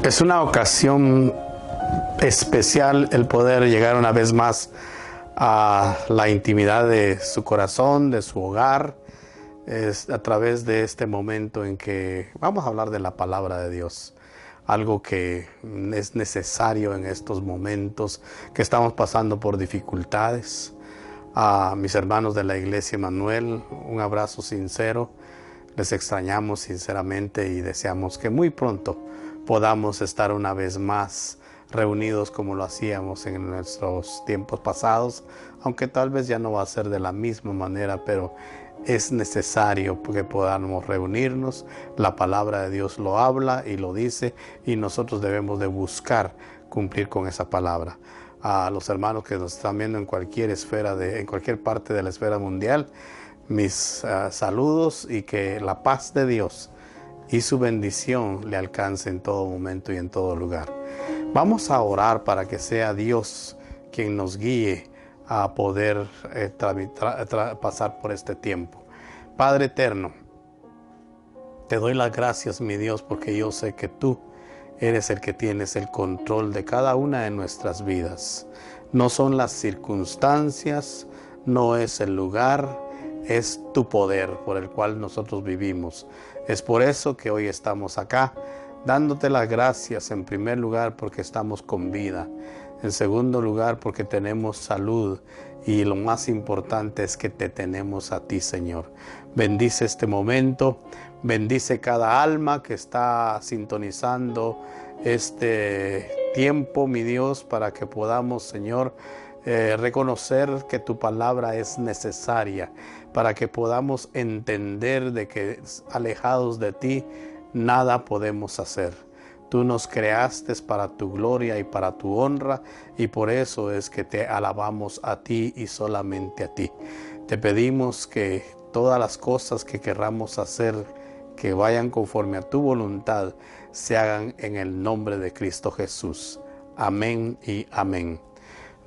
Es una ocasión especial el poder llegar una vez más a la intimidad de su corazón, de su hogar, es a través de este momento en que vamos a hablar de la palabra de Dios. Algo que es necesario en estos momentos que estamos pasando por dificultades. A mis hermanos de la Iglesia Emanuel, un abrazo sincero. Les extrañamos sinceramente y deseamos que muy pronto podamos estar una vez más reunidos como lo hacíamos en nuestros tiempos pasados, aunque tal vez ya no va a ser de la misma manera, pero es necesario que podamos reunirnos. La palabra de Dios lo habla y lo dice, y nosotros debemos de buscar cumplir con esa palabra. A los hermanos que nos están viendo en cualquier esfera, en cualquier parte de la esfera mundial, mis saludos, y que la paz de Dios y su bendición le alcance en todo momento y en todo lugar. Vamos a orar para que sea Dios quien nos guíe a poder pasar por este tiempo. Padre eterno, te doy las gracias, mi Dios, porque yo sé que tú eres el que tienes el control de cada una de nuestras vidas. No son las circunstancias, no es el lugar, es tu poder por el cual nosotros vivimos. Es por eso que hoy estamos acá, dándote las gracias en primer lugar porque estamos con vida. En segundo lugar porque tenemos salud. Y lo más importante es que te tenemos a ti, Señor. Bendice este momento, bendice cada alma que está sintonizando este tiempo, mi Dios, para que podamos, Señor, reconocer que tu palabra es necesaria, para que podamos entender de que alejados de ti nada podemos hacer. Tú nos creaste para tu gloria y para tu honra, y por eso es que te alabamos a ti y solamente a ti. Te pedimos que todas las cosas que querramos hacer, que vayan conforme a tu voluntad, se hagan en el nombre de Cristo Jesús. Amén y amén.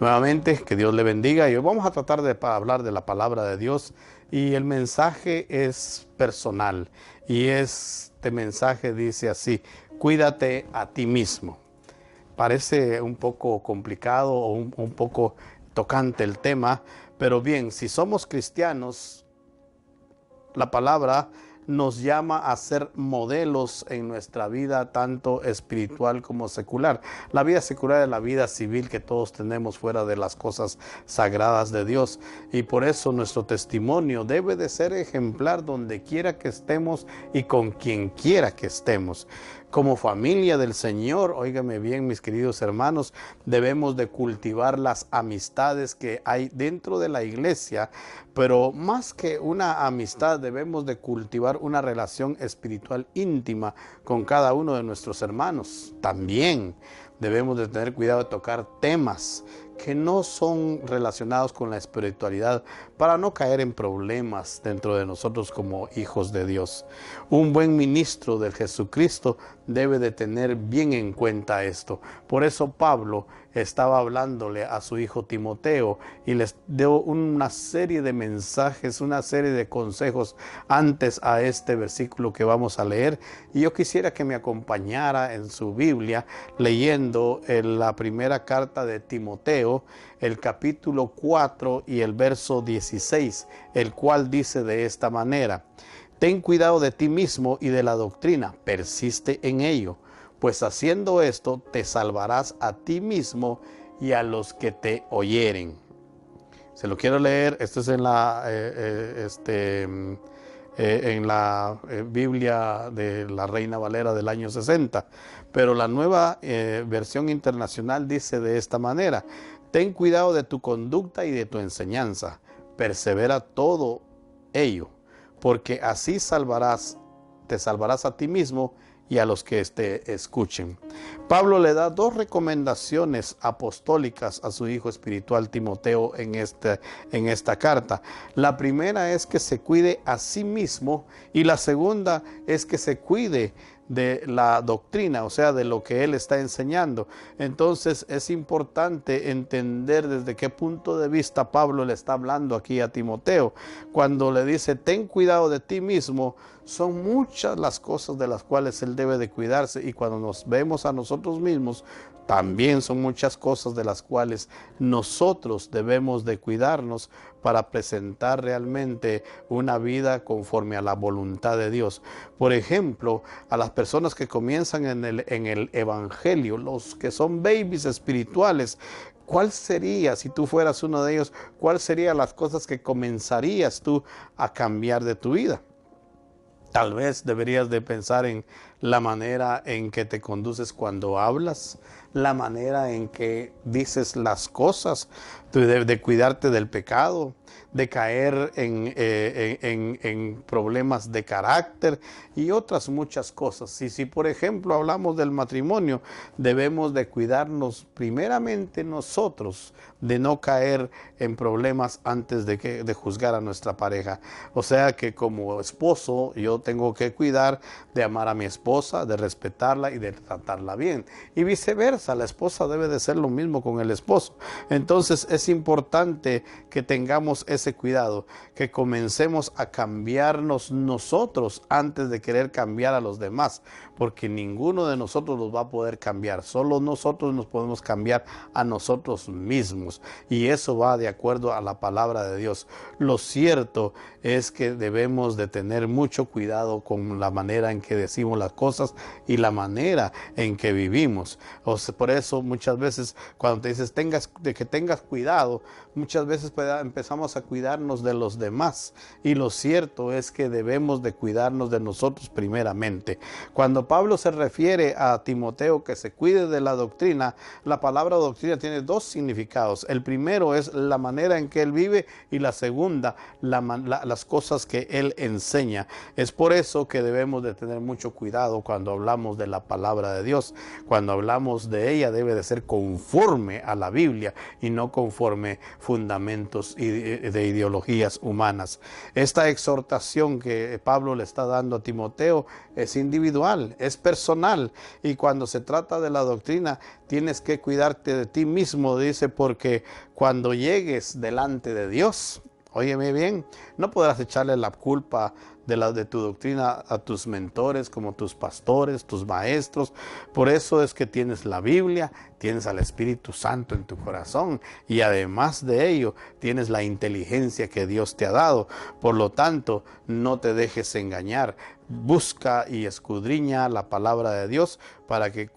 Nuevamente, que Dios le bendiga, y hoy vamos a tratar de hablar de la palabra de Dios, y el mensaje es personal, y este mensaje dice así: cuídate a ti mismo. Parece un poco complicado o un poco tocante el tema, pero bien, si somos cristianos, la palabra nos llama a ser modelos en nuestra vida, tanto espiritual como secular. La vida secular es la vida civil que todos tenemos fuera de las cosas sagradas de Dios, y por eso nuestro testimonio debe de ser ejemplar donde quiera que estemos y con quien quiera que estemos. Como familia del Señor, óigame bien, mis queridos hermanos, debemos de cultivar las amistades que hay dentro de la iglesia, pero más que una amistad debemos de cultivar una relación espiritual íntima con cada uno de nuestros hermanos. También debemos de tener cuidado de tocar temas que no son relacionados con la espiritualidad, para no caer en problemas dentro de nosotros como hijos de Dios. Un buen ministro del Jesucristo debe de tener bien en cuenta esto. Por eso Pablo estaba hablándole a su hijo Timoteo y les dio una serie de mensajes, una serie de consejos antes a este versículo que vamos a leer. Y yo quisiera que me acompañara en su Biblia leyendo la primera carta de Timoteo, el capítulo 4 y el verso 16, el cual dice de esta manera: ten cuidado de ti mismo y de la doctrina, persiste en ello, pues haciendo esto te salvarás a ti mismo y a los que te oyeren. Se lo quiero leer, esto es en la Biblia de la Reina Valera del año 60, pero la nueva versión internacional dice de esta manera: ten cuidado de tu conducta y de tu enseñanza, persevera todo ello, porque así te salvarás a ti mismo y a los que te escuchen. Pablo le da dos recomendaciones apostólicas a su hijo espiritual Timoteo en esta carta. La primera es que se cuide a sí mismo, y la segunda es que se cuide de la doctrina, o sea, de lo que él está enseñando. Entonces es importante entender desde qué punto de vista Pablo le está hablando aquí a Timoteo. Cuando le dice, ten cuidado de ti mismo, son muchas las cosas de las cuales él debe de cuidarse, y cuando nos vemos a nosotros mismos, también son muchas cosas de las cuales nosotros debemos de cuidarnos para presentar realmente una vida conforme a la voluntad de Dios. Por ejemplo, a las personas que comienzan en el evangelio, los que son babies espirituales, ¿cuál sería, si tú fueras uno de ellos, cuál serían las cosas que comenzarías tú a cambiar de tu vida? Tal vez deberías de pensar en la manera en que te conduces cuando hablas, la manera en que dices las cosas, de cuidarte del pecado, de caer en problemas de carácter y otras muchas cosas. Y si por ejemplo hablamos del matrimonio, debemos de cuidarnos primeramente nosotros de no caer en problemas antes de juzgar a nuestra pareja. O sea que como esposo yo tengo que cuidar de amar a mi esposa, de respetarla y de tratarla bien. Y viceversa, la esposa debe de ser lo mismo con el esposo. Entonces es importante que tengamos ese cuidado, que comencemos a cambiarnos nosotros antes de querer cambiar a los demás, porque ninguno de nosotros los va a poder cambiar, solo nosotros nos podemos cambiar a nosotros mismos, y eso va de acuerdo a la palabra de Dios. Lo cierto es que debemos de tener mucho cuidado con la manera en que decimos las cosas y la manera en que vivimos. Por eso muchas veces cuando te dices que tengas cuidado, muchas veces empezamos a cuidarnos de los demás, y lo cierto es que debemos de cuidarnos de nosotros primeramente. Cuando Pablo se refiere a Timoteo que se cuide de la doctrina, la palabra doctrina tiene dos significados. El primero es la manera en que él vive, y la segunda, las cosas que él enseña. Es por eso que debemos de tener mucho cuidado cuando hablamos de la palabra de Dios. Cuando hablamos de ella debe de ser conforme a la Biblia y no conforme fundamentos de ideologías humanas. Esta exhortación que Pablo le está dando a Timoteo es individual, es personal, y cuando se trata de la doctrina tienes que cuidarte de ti mismo, dice, porque cuando llegues delante de Dios, óyeme bien, no podrás echarle la culpa de tu doctrina a tus mentores, como tus pastores, tus maestros. Por eso es que tienes la Biblia, tienes al Espíritu Santo en tu corazón, y además de ello tienes la inteligencia que Dios te ha dado. Por lo tanto, no te dejes engañar. Busca y escudriña la palabra de Dios para que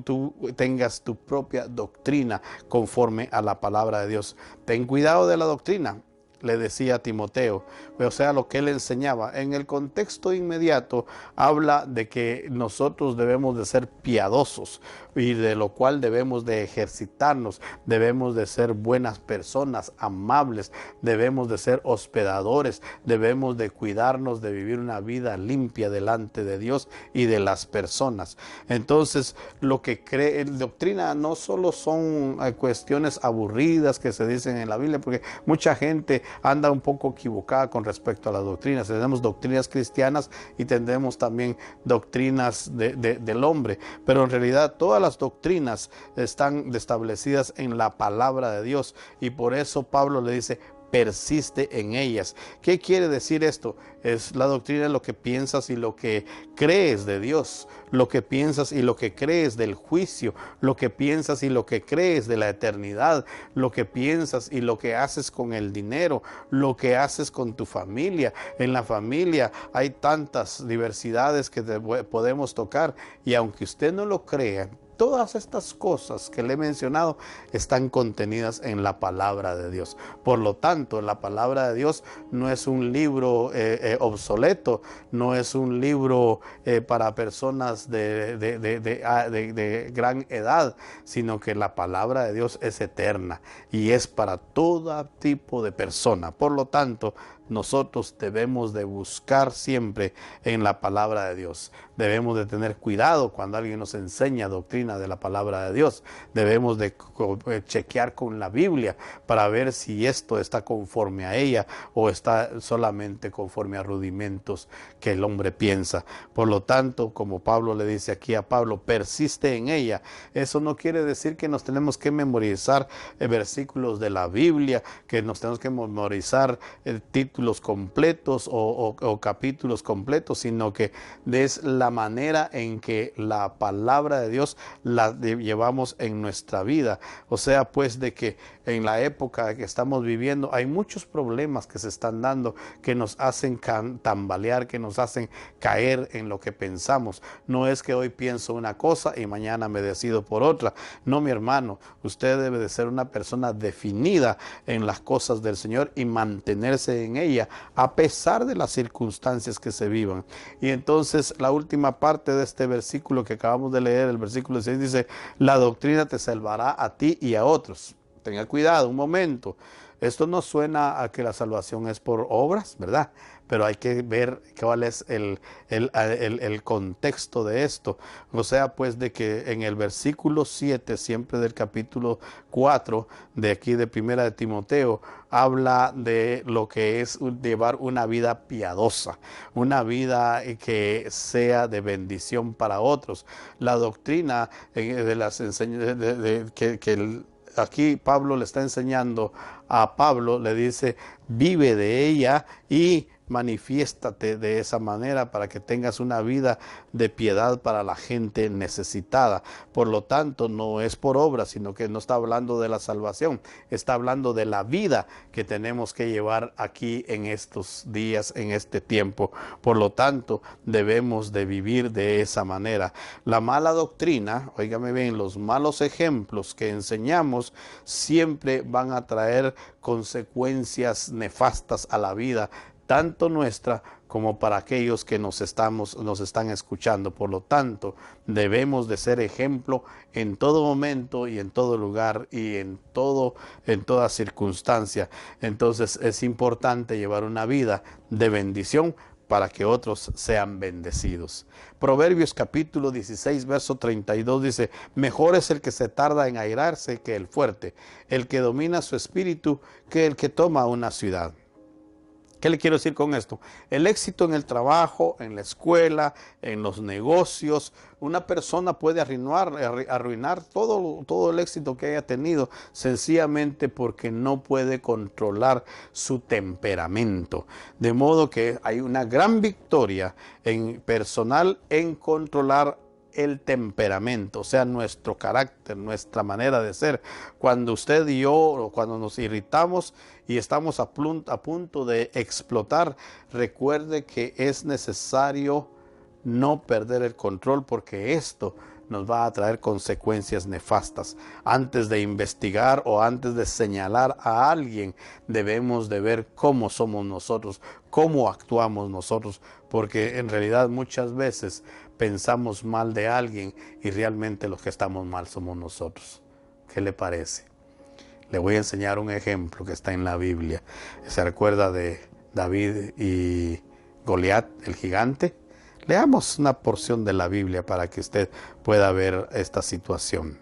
tú tengas tu propia doctrina conforme a la palabra de Dios. Ten cuidado de la doctrina, le decía a Timoteo, o sea, lo que él enseñaba. En el contexto inmediato habla de que nosotros debemos de ser piadosos, y de lo cual debemos de ejercitarnos, debemos de ser buenas personas, amables, debemos de ser hospedadores, debemos de cuidarnos de vivir una vida limpia delante de Dios y de las personas. Entonces, lo que cree doctrina no solo son cuestiones aburridas que se dicen en la Biblia, porque mucha gente anda un poco equivocada con respecto a las doctrinas. Tenemos doctrinas cristianas y tendremos también doctrinas del hombre, pero en realidad todas las doctrinas están establecidas en la palabra de Dios, y por eso Pablo le dice, persiste en ellas. ¿Qué quiere decir esto? Es la doctrina, lo que piensas y lo que crees de Dios, lo que piensas y lo que crees del juicio, lo que piensas y lo que crees de la eternidad, lo que piensas y lo que haces con el dinero, lo que haces con tu familia. En la familia hay tantas diversidades que podemos tocar, y aunque usted no lo crea, todas estas cosas que le he mencionado están contenidas en la palabra de Dios. Por lo tanto, la palabra de Dios no es un libro obsoleto, no es un libro para personas de gran edad, sino que la palabra de Dios es eterna y es para todo tipo de persona. Por lo tanto, nosotros debemos de buscar siempre en la palabra de Dios. Debemos de tener cuidado cuando alguien nos enseña doctrina de la palabra de Dios. Debemos de chequear con la Biblia para ver si esto está conforme a ella o está solamente conforme a rudimentos que el hombre piensa. Por lo tanto, como Pablo le dice aquí a Pablo, persiste en ella. Eso no quiere decir que nos tenemos que memorizar versículos de la Biblia, que nos tenemos que memorizar títulos completos o capítulos completos, sino que es la manera en que la palabra de Dios la llevamos en nuestra vida. O sea, pues, de que en la época que estamos viviendo hay muchos problemas que se están dando, que nos hacen tambalear, que nos hacen caer en lo que pensamos. No es que hoy pienso una cosa y mañana me decido por otra. No, mi hermano, usted debe de ser una persona definida en las cosas del Señor y mantenerse en ella a pesar de las circunstancias que se vivan. Y entonces la última parte de este versículo que acabamos de leer, el versículo 6, dice: la doctrina te salvará a ti y a otros. Tenga cuidado, un momento. Esto no suena a que la salvación es por obras, ¿verdad? Pero hay que ver cuál es el contexto de esto. O sea, pues, de que en el versículo 7, siempre del capítulo 4, de aquí de Primera de Timoteo, habla de lo que es llevar una vida piadosa, una vida que sea de bendición para otros. La doctrina de las enseñanzas que aquí Pablo le está enseñando a Pablo, le dice: vive de ella y manifiéstate de esa manera para que tengas una vida de piedad para la gente necesitada. Por lo tanto, no es por obra, sino que no está hablando de la salvación, está hablando de la vida que tenemos que llevar aquí en estos días, en este tiempo. Por lo tanto, debemos de vivir de esa manera. La mala doctrina, óigame bien, los malos ejemplos que enseñamos siempre van a traer consecuencias nefastas a la vida, tanto nuestra como para aquellos que nos están escuchando. Por lo tanto, debemos de ser ejemplo en todo momento y en todo lugar y en toda circunstancia. Entonces es importante llevar una vida de bendición para que otros sean bendecidos. Proverbios capítulo 16, verso 32 dice: mejor es el que se tarda en airarse que el fuerte, el que domina su espíritu que el que toma una ciudad. ¿Qué le quiero decir con esto? El éxito en el trabajo, en la escuela, en los negocios. Una persona puede arruinar todo el éxito que haya tenido sencillamente porque no puede controlar su temperamento. De modo que hay una gran victoria personal en controlar el temperamento, o sea, nuestro carácter, nuestra manera de ser. Cuando usted y yo, o cuando nos irritamos y estamos a punto de explotar, recuerde que es necesario no perder el control, porque esto nos va a traer consecuencias nefastas. Antes de investigar o antes de señalar a alguien, debemos de ver cómo somos nosotros, cómo actuamos nosotros, porque en realidad muchas veces pensamos mal de alguien y realmente los que estamos mal somos nosotros. ¿Qué le parece? Le voy a enseñar un ejemplo que está en la Biblia. ¿Se recuerda de David y Goliat, el gigante? Leamos una porción de la Biblia para que usted pueda ver esta situación.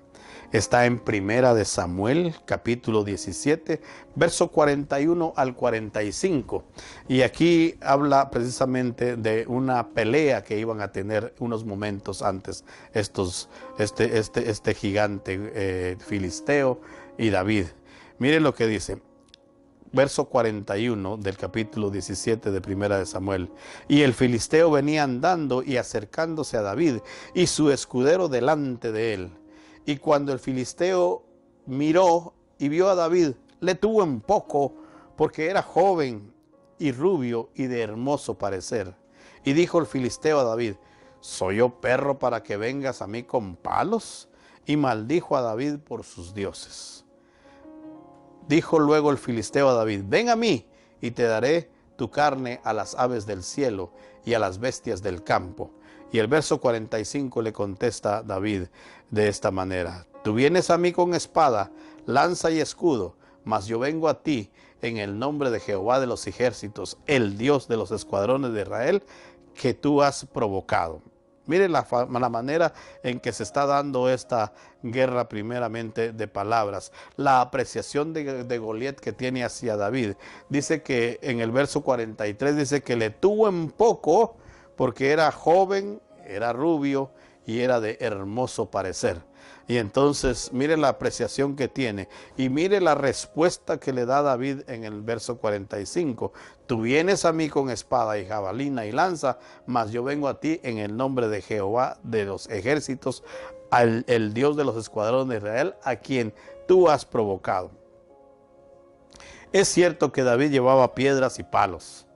Está en Primera de Samuel, capítulo 17, verso 41 al 45. Y aquí habla precisamente de una pelea que iban a tener unos momentos antes este gigante filisteo y David. Miren lo que dice. Verso 41 del capítulo 17 de Primera de Samuel. Y el filisteo venía andando y acercándose a David, y su escudero delante de él. Y cuando el filisteo miró y vio a David, le tuvo en poco, porque era joven y rubio y de hermoso parecer. Y dijo el filisteo a David: ¿soy yo perro para que vengas a mí con palos? Y maldijo a David por sus dioses. Dijo luego el filisteo a David: ven a mí, y te daré tu carne a las aves del cielo y a las bestias del campo. Y el verso 45 le contesta David de esta manera: tú vienes a mí con espada, lanza y escudo, mas yo vengo a ti en el nombre de Jehová de los ejércitos, el Dios de los escuadrones de Israel, que tú has provocado. Mire la manera en que se está dando esta guerra primeramente de palabras. La apreciación de Goliat que tiene hacia David. Dice que en el verso 43 dice que le tuvo en poco porque era joven, era rubio y era de hermoso parecer. Y entonces mire la apreciación que tiene y mire la respuesta que le da David en el verso 45. Tú vienes a mí con espada y jabalina y lanza, mas yo vengo a ti en el nombre de Jehová de los ejércitos, el Dios de los escuadrones de Israel, a quien tú has provocado. Es cierto que David llevaba piedras y palos,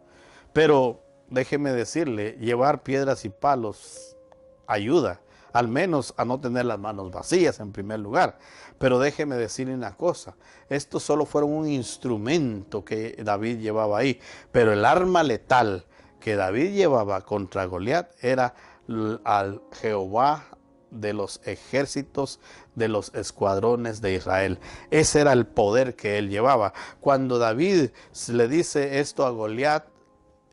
pero déjeme decirle, llevar piedras y palos ayuda, al menos a no tener las manos vacías en primer lugar. Pero déjeme decirle una cosa, estos solo fueron un instrumento que David llevaba ahí, pero el arma letal que David llevaba contra Goliat era al Jehová de los ejércitos, de los escuadrones de Israel. Ese era el poder que él llevaba. Cuando David le dice esto a Goliat,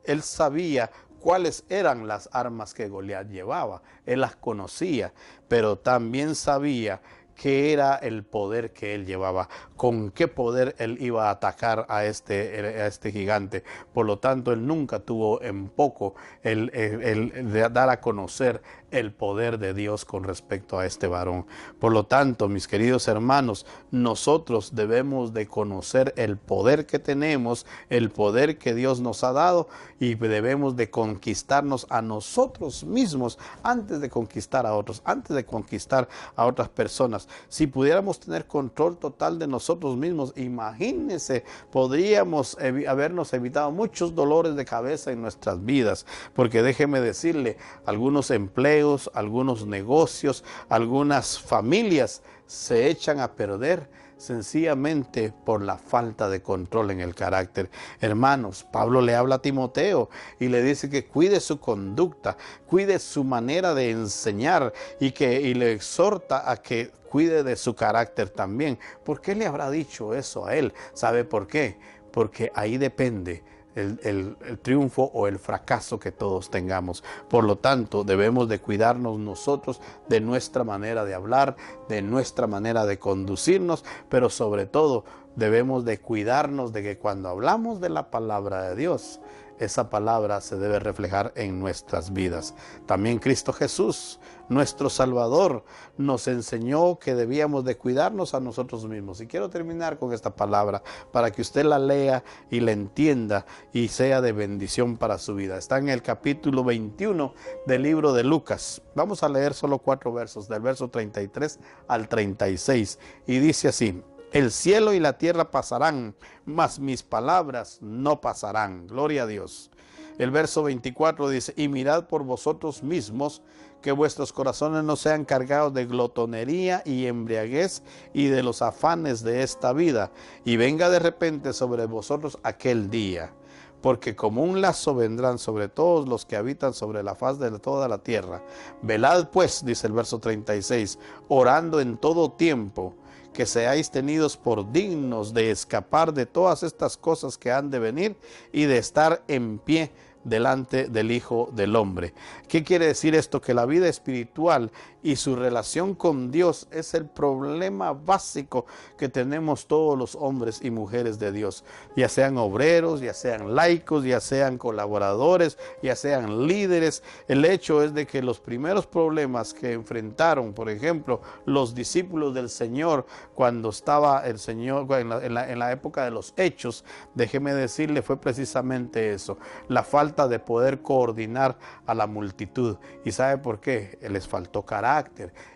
él sabía cuáles eran las armas que Goliat llevaba. Él las conocía, pero también sabía qué era el poder que él llevaba, con qué poder él iba a atacar a este gigante. Por lo tanto, él nunca tuvo en poco el de dar a conocer el poder de Dios con respecto a este varón. Por lo tanto, mis queridos hermanos, nosotros debemos de conocer el poder que tenemos, el poder que Dios nos ha dado, y debemos de conquistarnos a nosotros mismos antes de conquistar a otros, antes de conquistar a otras personas. Si pudiéramos tener control total de nosotros mismos, imagínense, podríamos habernos evitado muchos dolores de cabeza en nuestras vidas, porque déjeme decirle, algunos empleos, algunos negocios, algunas familias se echan a perder sencillamente por la falta de control en el carácter. Hermanos, Pablo le habla a Timoteo y le dice que cuide su conducta, cuide su manera de enseñar y le exhorta a que cuide de su carácter también. ¿Por qué le habrá dicho eso a él? ¿Sabe por qué? Porque ahí depende el triunfo o el fracaso que todos tengamos. Por lo tanto, debemos de cuidarnos nosotros de nuestra manera de hablar, de nuestra manera de conducirnos, pero sobre todo debemos de cuidarnos de que cuando hablamos de la palabra de Dios, esa palabra se debe reflejar en nuestras vidas. También Cristo Jesús, nuestro Salvador, nos enseñó que debíamos de cuidarnos a nosotros mismos. Y quiero terminar con esta palabra para que usted la lea y la entienda y sea de bendición para su vida. Está en el capítulo 21 del libro de Lucas. Vamos a leer solo 4 versos, del verso 33 al 36. Y dice así: el cielo y la tierra pasarán, mas mis palabras no pasarán. Gloria a Dios. El verso 24 dice: y mirad por vosotros mismos que vuestros corazones no sean cargados de glotonería y embriaguez y de los afanes de esta vida, y venga de repente sobre vosotros aquel día. Porque como un lazo vendrán sobre todos los que habitan sobre la faz de toda la tierra. Velad pues, dice el verso 36, orando en todo tiempo, que seáis tenidos por dignos de escapar de todas estas cosas que han de venir y de estar en pie delante del Hijo del Hombre. ¿Qué quiere decir esto? Que la vida espiritual y su relación con Dios es el problema básico que tenemos todos los hombres y mujeres de Dios, ya sean obreros, ya sean laicos, ya sean colaboradores, ya sean líderes. El hecho es de que los primeros problemas que enfrentaron, por ejemplo, los discípulos del Señor cuando estaba el Señor en la época de los Hechos, déjeme decirle, fue precisamente eso, la falta de poder coordinar a la multitud. ¿Y sabe por qué? Les faltó carácter,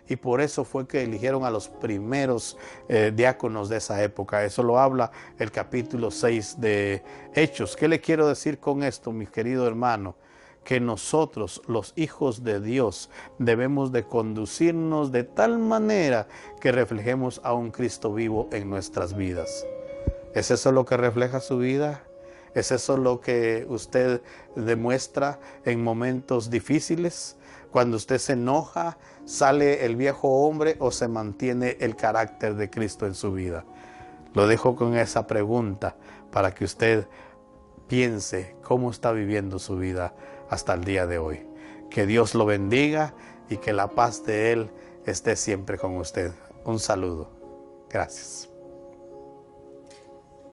y por eso fue que eligieron a los primeros diáconos de esa época. Eso lo habla el capítulo 6 de Hechos. ¿Qué le quiero decir con esto, mi querido hermano? Que nosotros, los hijos de Dios, debemos de conducirnos de tal manera que reflejemos a un Cristo vivo en nuestras vidas. ¿Es eso lo que refleja su vida? ¿Es eso lo que usted demuestra en momentos difíciles? Cuando usted se enoja, ¿sale el viejo hombre o se mantiene el carácter de Cristo en su vida? Lo dejo con esa pregunta para que usted piense cómo está viviendo su vida hasta el día de hoy. Que Dios lo bendiga y que la paz de Él esté siempre con usted. Un saludo. Gracias.